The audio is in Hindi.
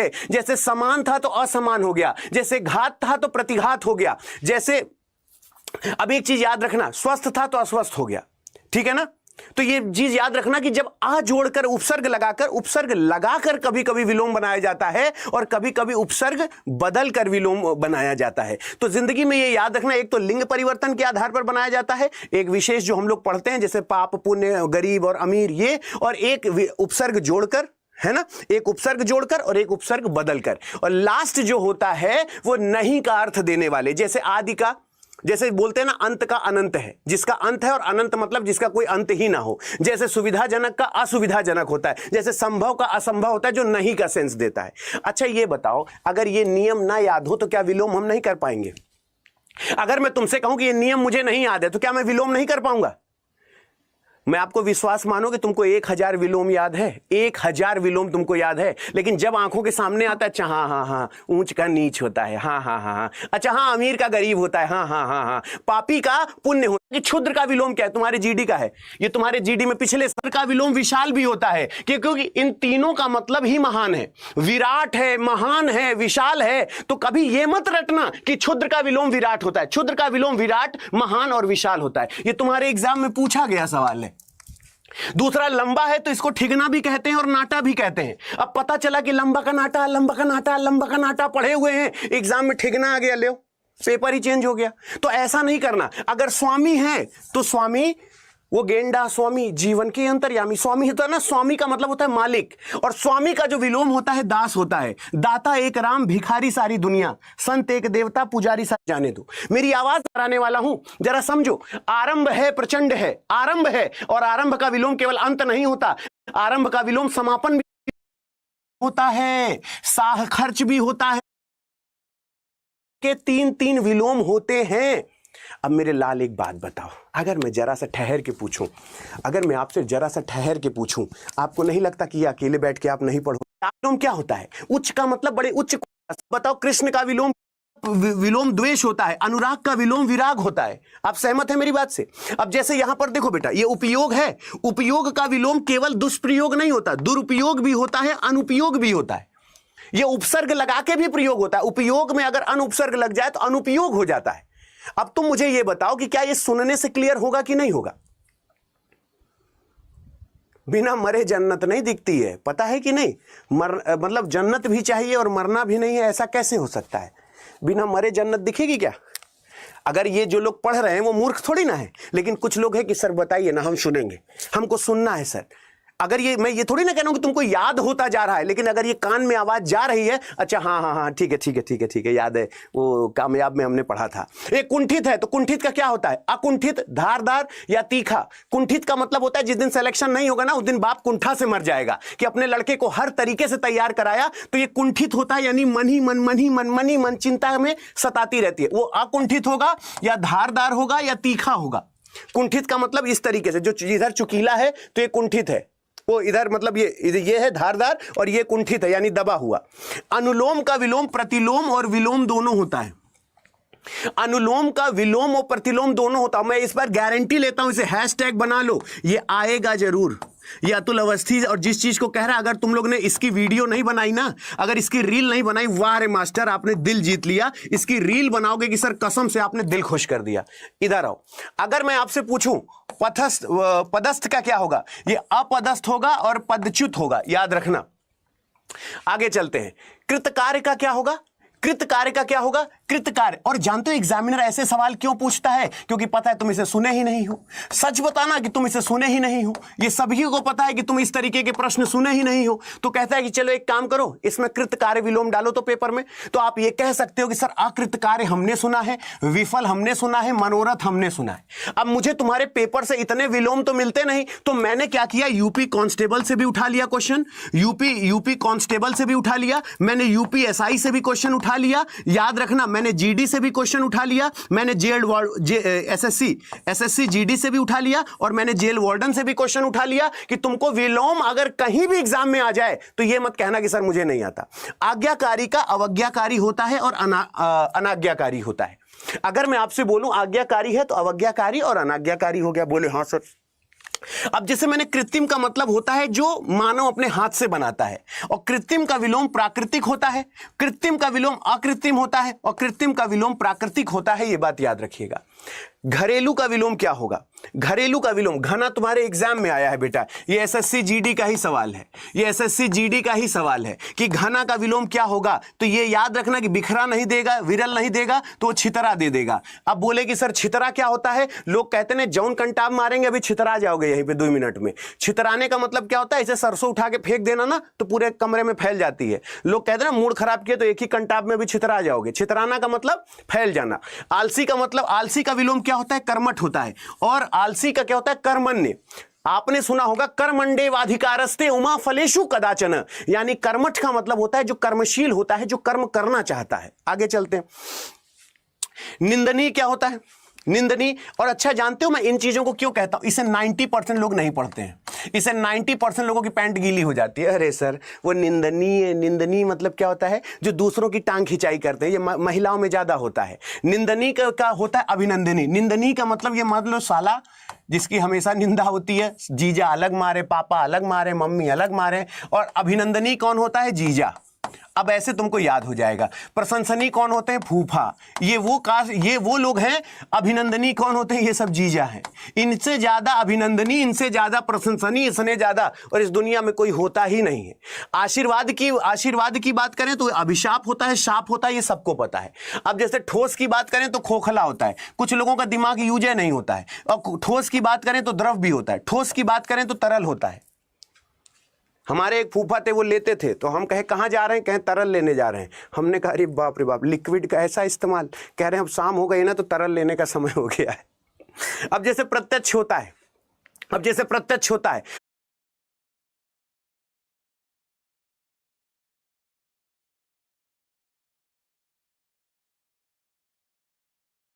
है। जैसे समान था तो असमान हो गया, जैसे घात था तो प्रतिघात हो गया, जैसे अब एक चीज याद रखना, स्वस्थ था तो अस्वस्थ हो गया, ठीक है ना। तो ये चीज याद रखना कि जब आ जोड़कर उपसर्ग लगाकर कभी कभी विलोम बनाया जाता है और कभी कभी उपसर्ग बदलकर विलोम बनाया जाता है। तो जिंदगी में ये याद रखना, एक तो लिंग परिवर्तन के आधार पर बनाया जाता है, एक विशेष जो हम लोग पढ़ते हैं जैसे पाप पुण्य गरीब और अमीर ये, और एक उपसर्ग जोड़कर, है ना, एक उपसर्ग जोड़कर और एक उपसर्ग बदलकर, और लास्ट जो होता है वो नहीं का अर्थ देने वाले, जैसे आदि का, जैसे बोलते हैं ना अंत का अनंत है, जिसका अंत है, और अनंत मतलब जिसका कोई अंत ही ना हो। जैसे सुविधाजनक का असुविधाजनक होता है, जैसे संभव का असंभव होता है, जो नहीं का सेंस देता है। अच्छा ये बताओ, अगर ये नियम ना याद हो तो क्या विलोम हम नहीं कर पाएंगे? अगर मैं तुमसे कहूं कि ये नियम मुझे नहीं याद है तो क्या मैं विलोम नहीं कर पाऊंगा? मैं आपको विश्वास मानो कि तुमको 1000 विलोम याद है, 1000 विलोम तुमको याद है, लेकिन जब आंखों के सामने आता है, अच्छा हाँ हाँ हाँ, ऊंच का नीच होता है, हाँ हाँ हाँ हाँ, अच्छा हाँ अमीर का गरीब होता है, हाँ हाँ हाँ हाँ, पापी का पुण्य होता है। क्षुद्र का विलोम क्या है? तुम्हारे जीडी का है, ये तुम्हारे जीडी में पिछले स्तर का विलोम विशाल भी होता है, क्योंकि इन तीनों का मतलब ही महान है, विराट है, महान है, विशाल है। तो कभी ये मत रटना कि क्षुद्र का विलोम विराट होता है, क्षुद्र का विलोम विराट, महान और विशाल होता है। ये तुम्हारे एग्जाम में पूछा गया सवाल है। दूसरा, लंबा है तो इसको ठिगना भी कहते हैं और नाटा भी कहते हैं। अब पता चला कि लंबा का नाटा, लंबा का नाटा, लंबा का नाटा पढ़े हुए हैं, एग्जाम में ठिगना आ गया, ले पेपर ही चेंज हो गया। तो ऐसा नहीं करना। अगर स्वामी है तो स्वामी, वो गेंडा स्वामी, जीवन के अंतर्यामी स्वामी होता है ना, स्वामी का मतलब होता है मालिक, और स्वामी का जो विलोम होता है दास होता है। दाता एक राम, भिखारी सारी दुनिया, संत एक देवता, पुजारी सारी जाने दो। मेरी आवाज कराने वाला हूं, जरा समझो। आरंभ है, प्रचंड है, आरंभ है, और आरंभ का विलोम केवल अंत नहीं होता, आरंभ का विलोम समापन भी होता है, साह खर्च भी होता है, के 3-3 विलोम होते हैं। अब मेरे लाल एक बात बताओ, अगर मैं जरा सा ठहर के पूछूं, अगर मैं आपसे जरा सा ठहर के पूछूं, आपको नहीं लगता कि ये अकेले बैठ के आप नहीं पढ़ोगे? विलोम क्या होता है? उच्च का मतलब बड़े उच्च। बताओ, कृष्ण का विलोम द्वेष होता है, अनुराग का विलोम विराग होता है। आप सहमत हैं मेरी बात से? अब जैसे यहां पर देखो बेटा, ये उपयोग है, उपयोग का विलोम केवल दुष्प्रयोग नहीं होता, दुरुपयोग भी होता है, अनुपयोग भी होता है। ये उपसर्ग लगा के भी प्रयोग होता है, उपयोग में अगर अनुपसर्ग लग जाए तो अनुपयोग हो जाता है। अब तुम मुझे यह बताओ कि क्या यह सुनने से क्लियर होगा कि नहीं होगा? बिना मरे जन्नत नहीं दिखती है, पता है कि नहीं? मतलब जन्नत भी चाहिए और मरना भी नहीं है, ऐसा कैसे हो सकता है? बिना मरे जन्नत दिखेगी क्या? अगर ये जो लोग पढ़ रहे हैं वो मूर्ख थोड़ी ना है, लेकिन कुछ लोग हैं कि सर बताइए ना, हम सुनेंगे, हमको सुनना है सर। अगर ये, मैं ये थोड़ी ना कह रहा हूं कि तुमको याद होता जा रहा है, लेकिन अगर ये कान में आवाज जा रही है, अच्छा हाँ हाँ हाँ ठीक है ठीक है ठीक है ठीक है, याद है, वो कामयाब में हमने पढ़ा था। एक कुंठित है तो कुंठित का क्या होता है? अकुंठित, धारदार या तीखा। कुंठित का मतलब होता है जिस दिन सिलेक्शन नहीं होगा ना उस दिन बाप कुंठा से मर जाएगा, कि अपने लड़के को हर तरीके से तैयार कराया, तो ये कुंठित होता है, यानी मन ही मन, मन ही मन, मन ही मन चिंता में सताती रहती है। वो अकुंठित होगा या धारदार होगा या तीखा होगा। कुंठित का मतलब इस तरीके से, जो इधर चुकीला है तो ये कुंठित है, वो इधर मतलब ये है धारदार, और ये कुंठित है यानी दबा हुआ। अनुलोम का विलोम प्रतिलोम और विलोम दोनों होता है। अनुलोम का विलोम और प्रतिलोम दोनों होता है। मैं इस बार गारंटी लेता हूं, इसे हैशटैग बना लो, ये आएगा जरूर। ये अतुल अवस्थी और जिस चीज को कह रहा है, अगर तुम लोग ने इसकी वीडियो नहीं बनाई ना, अगर इसकी रील नहीं बनाई, वाह रे मास्टर आपने दिल जीत लिया। इसकी रील बनाओगे कि सर कसम से आपने दिल खुश कर दिया। इधर आओ, अगर मैं आपसे पूछूं पदस्थ का क्या होगा? ये अपदस्थ होगा और पदच्युत होगा, याद रखना। आगे चलते हैं, कृतकार्य का क्या होगा? कृतकार्य का क्या होगा? कृतकार्य। और जानते हो एग्जामिनर ऐसे सवाल क्यों पूछता है? क्योंकि पता है तुम इसे सुने ही नहीं हो। सच बताना कि तुम इसे सुने ही नहीं हो, ये सभी को पता है कि तुम इस तरीके के प्रश्न सुने ही नहीं हो। तो कहता है कि चलो एक काम करो, इसमें कृतकार्य विलोम डालो तो पेपर में। तो आप ये कह सकते हो कि सर अकृतकार्य हमने सुना है, विफल हमने सुना है, मनोरथ हमने सुना है। अब मुझे तुम्हारे पेपर से इतने विलोम तो मिलते नहीं, तो मैंने क्या किया, यूपी कांस्टेबल से भी उठा लिया क्वेश्चन, यूपी कांस्टेबल से भी उठा लिया, मैंने यूपी एसआई से भी क्वेश्चन उठा लिया। याद रखना, मैंने जीडी से भी क्वेश्चन उठा लिया, मैंने एसएससी जीडी से भी उठा लिया, और मैंने जेल वार्डन से भी क्वेश्चन उठा लिया। कि तुमको विलोम अगर कहीं भी एग्जाम में आ जाए तो यह मत कहना कि सर मुझे नहीं आता। आज्ञाकारी का अवज्ञाकारी होता है और अनाज्ञाकारी होता है। अगर मैं आपसे बोलूं आज्ञाकारी है तो अवज्ञाकारी और अनाज्ञाकारी हो गया, बोले हाँ सर अब जैसे मैंने कृत्रिम का मतलब होता है जो मानव अपने हाथ से बनाता है, और कृत्रिम का विलोम प्राकृतिक होता है, कृत्रिम का विलोम अकृत्रिम होता है, और कृत्रिम का विलोम प्राकृतिक होता है। यह बात याद रखिएगा। घरेलू का विलोम क्या होगा? घरेलू का विलोम, घना तुम्हारे एग्जाम में आया है बेटा, ये एसएससी जीडी का ही सवाल है, ये एसएससी जीडी का ही सवाल है कि घना का विलोम क्या होगा। तो ये याद रखना कि बिखरा नहीं देगा, विरल नहीं देगा, तो वो छितरा दे देगा। अब बोले कि सर छितरा क्या होता है? लोग कहते हैं जौन कंटाब मारेंगे अभी छितरा जाओगे यहीं पे 2 मिनट में। छितराने का मतलब क्या होता है? इसे सरसों उठा के फेंक देना ना तो पूरे कमरे में फैल जाती है। लोग कहते हैं ना मूड खराब किया तो एक ही कंटाब में भी छितरा जाओगे। छितराना का मतलब फैल जाना। आलसी का मतलब, आलसी का विलोम क्या होता है? कर्मठ होता है। और आलसी का क्या होता है? कर्मण्य। आपने सुना होगा कर्मण्डेवाधिकारस्ते उमा फलेषु कदाचन, यानी कर्मठ का मतलब होता है जो कर्मशील होता है, जो कर्म करना चाहता है। आगे चलते हैं। निंदनीय क्या होता है? निंदनीय, और अच्छा जानते हो मैं इन चीजों को क्यों कहता हूं? इसे 90% लोग नहीं पढ़ते हैं। इसे 90% लोगों की पैंट गीली हो जाती है। अरे सर वो निंदनीय, निंदनीय मतलब क्या होता है? जो दूसरों की टांग खिंचाई करते हैं। ये महिलाओं में ज्यादा होता है। निंदनीय का होता है अभिनंदनीय। निंदनीय का मतलब ये मान लो साला जिसकी हमेशा निंदा होती है, जीजा अलग मारे, पापा अलग मारे, मम्मी अलग मारे। और अभिनंदनीय कौन होता है? जीजा। अब ऐसे तुमको याद हो जाएगा। प्रशंसनीय कौन होते हैं? फूफा। ये वो लोग हैं। अभिनंदनीय कौन होते हैं? ये सब जीजा हैं। इनसे ज्यादा अभिनंदनीय, इनसे ज्यादा प्रशंसनीय, इसने ज्यादा और इस दुनिया में कोई होता ही नहीं है। आशीर्वाद की बात करें तो अभिशाप होता है, शाप होता है, ये सबको पता है। अब जैसे ठोस की बात करें तो खोखला होता है। कुछ लोगों का दिमाग यूज नहीं होता है। और ठोस की बात करें तो द्रव भी होता है। ठोस की बात करें तो तरल होता है। हमारे एक फूफा थे, वो लेते थे तो हम कहे कहाँ जा रहे हैं? कहें तरल लेने जा रहे हैं। हमने कहा अरे बाप रे बाप, लिक्विड का ऐसा इस्तेमाल। कह रहे हैं अब शाम हो गई ना तो तरल लेने का समय हो गया है। अब जैसे प्रत्यक्ष होता है,